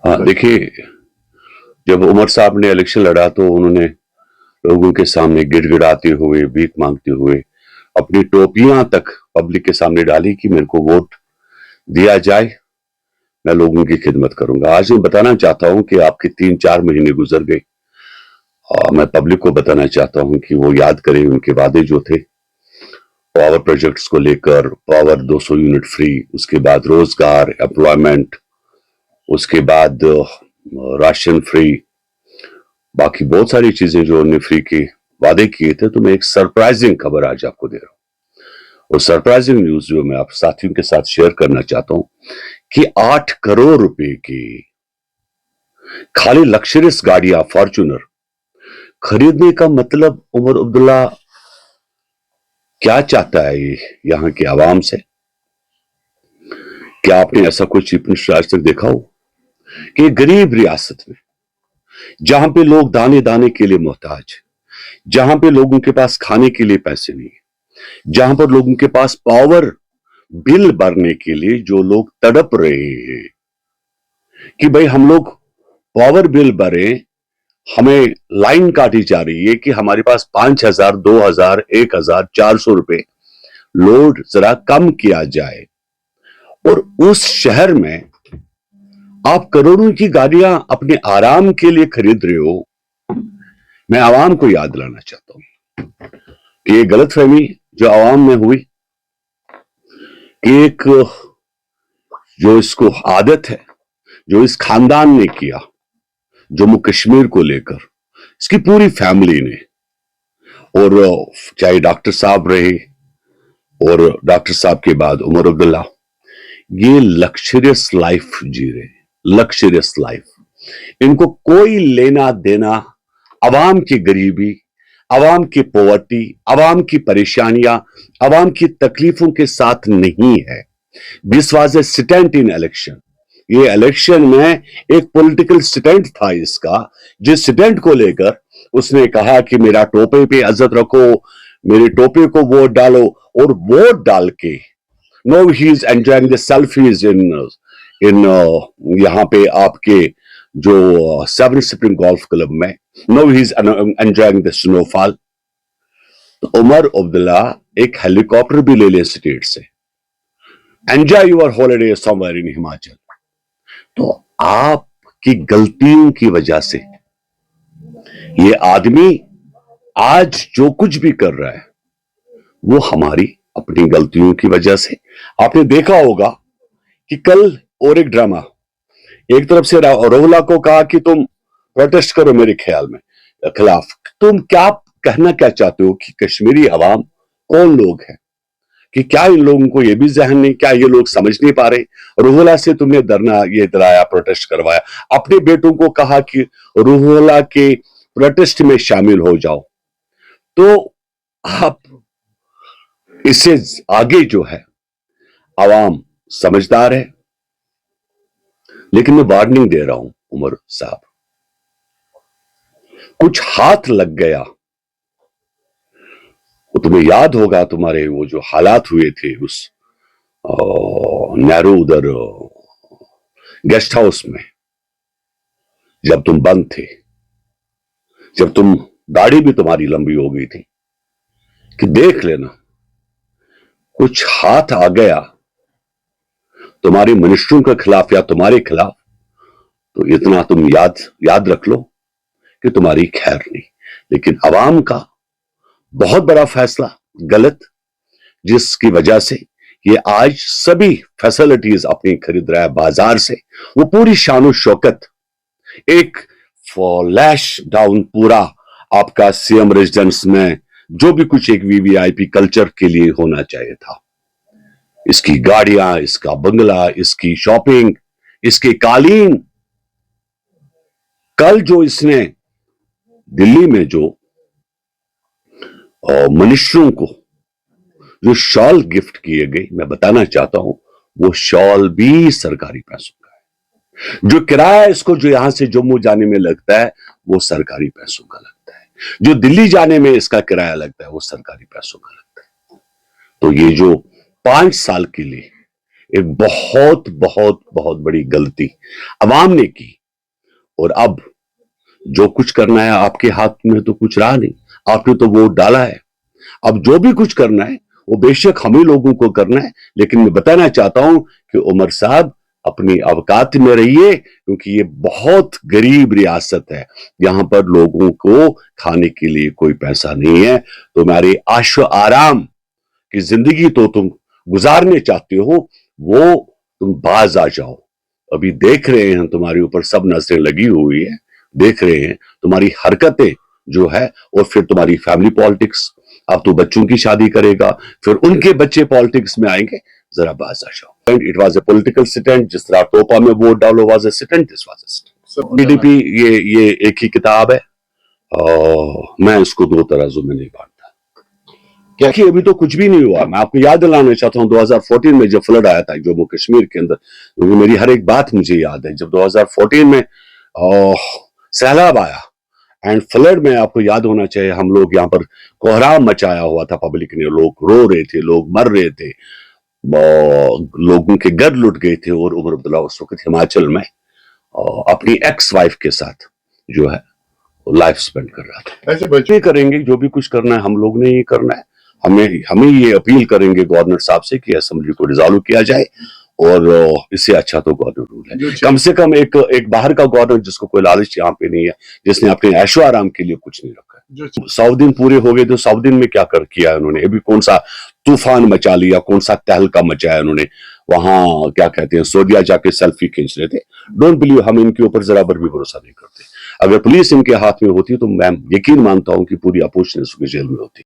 हाँ देखिए, जब उमर साहब ने इलेक्शन लड़ा तो उन्होंने लोगों के सामने गिड़गिड़ाते हुए, भीख मांगते हुए अपनी टोपियां तक पब्लिक के सामने डाली कि मेरे को वोट दिया जाए, मैं लोगों की खिदमत करूंगा। आज मैं बताना चाहता हूं कि आपके 3-4 महीने गुजर गए और मैं पब्लिक को बताना चाहता हूं कि वो याद करें उनके वादे जो थे पावर प्रोजेक्ट्स को लेकर। पावर 200 यूनिट फ्री, उसके बाद रोजगार, एम्प्लॉयमेंट, उसके बाद राशन फ्री, बाकी बहुत सारी चीजें जो उन्होंने फ्री के वादे किए थे। तो मैं एक सरप्राइजिंग खबर आज आपको दे रहा हूं, और सरप्राइजिंग न्यूज जो मैं आप साथियों के साथ शेयर करना चाहता हूं कि 8 करोड़ रुपए की खाली लग्जरियस गाड़ियां फॉर्च्यूनर खरीदने का मतलब उमर अब्दुल्ला क्या चाहता है ये यहां के आवाम से? क्या आपने ऐसा कोई चीफ मिनिस्टर आज तक देखा हो कि गरीब रियासत में, जहां पे लोग दाने दाने के लिए मोहताज, जहां पे लोगों के पास खाने के लिए पैसे नहीं, जहां पर लोगों के पास पावर बिल भरने के लिए जो लोग तड़प रहे हैं कि भाई हम लोग पावर बिल भरे, हमें लाइन काटी जा रही है कि हमारे पास 5,000, 2,000, 1,000, 400 रुपए लोड जरा कम किया जाए। और उस शहर में आप करोड़ों की गाड़ियां अपने आराम के लिए खरीद रहे हो। मैं आवाम को याद दिलाना चाहता हूं कि ये गलतफहमी जो आवाम में हुई कि एक जो इसको आदत है, जो इस खानदान ने किया जम्मू कश्मीर को लेकर, इसकी पूरी फैमिली ने, और चाहे डॉक्टर साहब रहे और डॉक्टर साहब के बाद उमर अब्दुल्ला, ये लग्जरियस लाइफ जी रहे, लग्जरियस लाइफ। इनको कोई लेना देना अवाम की गरीबी, अवाम की पॉवर्टी, अवाम की परेशानियां, अवाम की तकलीफों के साथ नहीं है। This was a stunt in election. ये इलेक्शन में एक पॉलिटिकल स्टंट था इसका, जिस स्टंट को लेकर उसने कहा कि मेरा टोपे पे इज्जत रखो, मेरे टोपे को वोट डालो, और वोट डाल के now he is enjoying the selfies in यहाँ पे आपके जो सेवन स्प्रिंग गोल्फ क्लब में, now he is enjoying the snowfall. तो उमर अब्दुल्ला एक हेलीकॉप्टर भी ले ले स्टेट से, enjoy your holiday somewhere in Himachal. तो आपकी गलतियों की वजह से ये आदमी आज जो कुछ भी कर रहा है वो हमारी अपनी गलतियों की वजह से। आपने देखा होगा कि कल और एक ड्रामा, एक तरफ से रोहला को कहा कि तुम प्रोटेस्ट करो मेरे ख्याल में खिलाफ। तुम क्या कहना क्या चाहते हो कि कश्मीरी अवाम कौन लोग हैं? कि क्या इन लोगों को ये भी जहन नहीं, क्या ये लोग समझ नहीं पा रहे? रोहला से तुमने धरना ये दिलाया, प्रोटेस्ट करवाया, अपने बेटों को कहा कि रोहला के प्रोटेस्ट में शामिल हो जाओ। तो आप इससे आगे जो है आवाम समझदार है, लेकिन मैं वार्निंग दे रहा हूं उमर साहब, कुछ हाथ लग गया। वो तुम्हें याद होगा तुम्हारे वो जो हालात हुए थे उस नेहरू उधर गेस्ट हाउस में, जब तुम बंद थे, जब तुम दाढ़ी भी तुम्हारी लंबी हो गई थी, कि देख लेना कुछ हाथ आ गया तुम्हारे मिनिस्टरों के खिलाफ या तुम्हारे खिलाफ, तो इतना तुम याद रख लो कि तुम्हारी खैर नहीं। लेकिन अवाम का बहुत बड़ा फैसला गलत, जिसकी वजह से ये आज सभी फैसिलिटीज अपनी खरीद रहा है बाजार से। वो पूरी शान शौकत, एक फ्लैश डाउन पूरा आपका सीएम रेजिडेंस में जो भी कुछ एक वीवीआईपी कल्चर के लिए होना चाहिए था, इसकी गाड़ियां, इसका बंगला, इसकी शॉपिंग, इसके कालीन। कल जो इसने दिल्ली में जो मिनिस्टरों को जो शॉल गिफ्ट किए गए, मैं बताना चाहता हूं वो शॉल भी सरकारी पैसों का है। जो किराया इसको जो यहां से जम्मू जाने में लगता है वो सरकारी पैसों का लगता है। जो दिल्ली जाने में इसका किराया लगता है वो सरकारी पैसों का लगता है। तो ये जो 5 साल के लिए ایک بہت بہت بہت بڑی غلطی عوام نے کی، اور اب جو کچھ کرنا ہے آپ کے ہاتھ میں تو کچھ رہا نہیں، آپ نے تو ووٹ ڈالا ہے، اب جو بھی کچھ کرنا ہے وہ بے شک ہمیں لوگوں کو کرنا ہے، لیکن میں بتانا چاہتا ہوں کہ عمر صاحب اپنی اوقات میں رہیے، کیونکہ یہ بہت غریب ریاست ہے، یہاں پر لوگوں کو کھانے کے لیے کوئی پیسہ نہیں ہے، تمہاری عیش و آرام کی زندگی تو تم گزارنے چاہتے ہو، وہ تم باز آ جاؤ۔ ابھی دیکھ رہے ہیں تمہارے اوپر سب نظریں لگی ہوئی ہے، دیکھ رہے ہیں تمہاری حرکتیں جو ہے، اور پھر تمہاری فیملی پالیٹکس، اب تو بچوں کی شادی کرے گا، پھر ان کے بچے پالیٹکس میں آئیں گے، ذرا باز آ جاؤ۔ It was a political stunt، جس طرح ٹوپا میں ووٹ ڈالو was a stunt، this was a stunt۔ P D P یہ ایک ہی کتاب ہے، میں اس کو دو ترازو میں نہیں بانٹتا، کہ ابھی تو کچھ بھی نہیں ہوا۔ میں آپ کو یاد دلانا چاہتا ہوں 2014 میں جب فلڈ آیا تھا جموں کشمیر کے اندر، کیونکہ میری ہر ایک بات مجھے یاد ہے، جب 2014 میں سیلاب آیا اینڈ فلڈ میں، آپ کو یاد ہونا چاہیے، ہم لوگ یہاں پر کوہرام مچایا ہوا تھا، پبلک نے، لوگ رو رہے تھے، لوگ مر رہے تھے، لوگوں کے گھر لٹ گئے تھے، اور عمر عبداللہ اس وقت ہماچل میں اپنی ایکس وائف کے ساتھ جو ہے لائف سپینڈ کر رہا تھا۔ ایسے بچے کریں گے جو بھی کچھ کرنا ہے، ہم لوگ نے یہ کرنا ہے، ہمیں یہ اپیل کریں گے گورنر صاحب سے کہ اسمبلی کو ڈیزالو کیا جائے، اور اس سے اچھا تو گورنر رول ہے، کم سے کم ایک باہر کا گورنر جس کو کوئی لالچ یہاں پہ نہیں ہے، جس نے اپنے عیش و آرام کے لیے کچھ نہیں رکھا ہے۔ 100 دن پورے ہو گئے تو 100 دن میں کیا کیا انہوں نے؟ ابھی کون سا طوفان مچا لیا، کون سا تہلکہ مچایا انہوں نے، وہاں کیا کہتے ہیں سعودیہ جا کے سیلفی کھینچ رہے تھے۔ ڈونٹ بلیو، ہم ان کے اوپر ذرا بھر بھی بھروسہ نہیں کرتے۔ اگر پولیس ان کے ہاتھ میں ہوتی تو میں یقین مانتا ہوں کہ پوری اپوزیشن اس کے جیل میں ہوتی۔